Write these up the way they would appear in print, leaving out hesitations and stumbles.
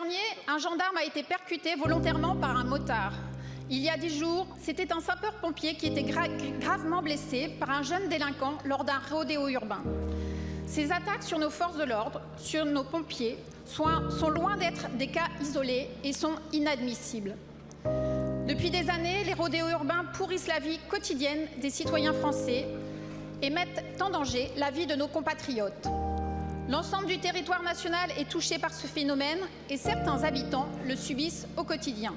dernier, un gendarme a été percuté volontairement par un motard. Il y a 10 jours, c'était un sapeur-pompier qui était gravement blessé par un jeune délinquant lors d'un rodéo urbain. Ces attaques sur nos forces de l'ordre, sur nos pompiers, sont loin d'être des cas isolés et sont inadmissibles. Depuis des années, les rodéos urbains pourrissent la vie quotidienne des citoyens français et mettent en danger la vie de nos compatriotes. L'ensemble du territoire national est touché par ce phénomène et certains habitants le subissent au quotidien.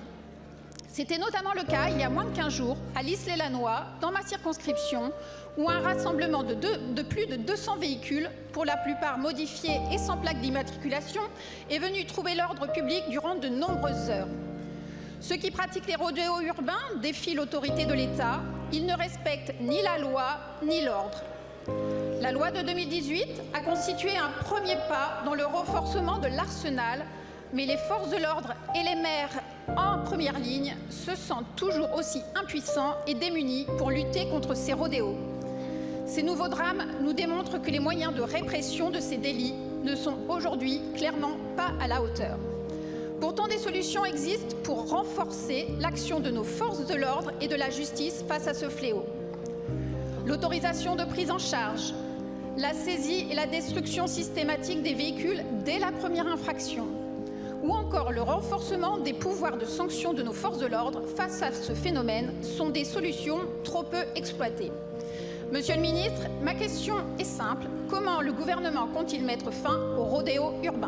C'était notamment le cas il y a moins de 15 jours à l'Isle-et-Lannoy, dans ma circonscription, où un rassemblement de plus de 200 véhicules, pour la plupart modifiés et sans plaque d'immatriculation, est venu troubler l'ordre public durant de nombreuses heures. Ceux qui pratiquent les rodéos urbains défient l'autorité de l'État. Ils ne respectent ni la loi ni l'ordre. La loi de 2018 a constitué un premier pas dans le renforcement de l'arsenal, mais les forces de l'ordre et les maires en première ligne se sentent toujours aussi impuissants et démunis pour lutter contre ces rodéos. Ces nouveaux drames nous démontrent que les moyens de répression de ces délits ne sont aujourd'hui clairement pas à la hauteur. Pourtant, des solutions existent pour renforcer l'action de nos forces de l'ordre et de la justice face à ce fléau. L'autorisation de prise en charge, la saisie et la destruction systématique des véhicules dès la première infraction, ou encore le renforcement des pouvoirs de sanction de nos forces de l'ordre face à ce phénomène sont des solutions trop peu exploitées. Monsieur le ministre, ma question est simple. Comment le gouvernement compte-t-il mettre fin aux rodéos urbains ?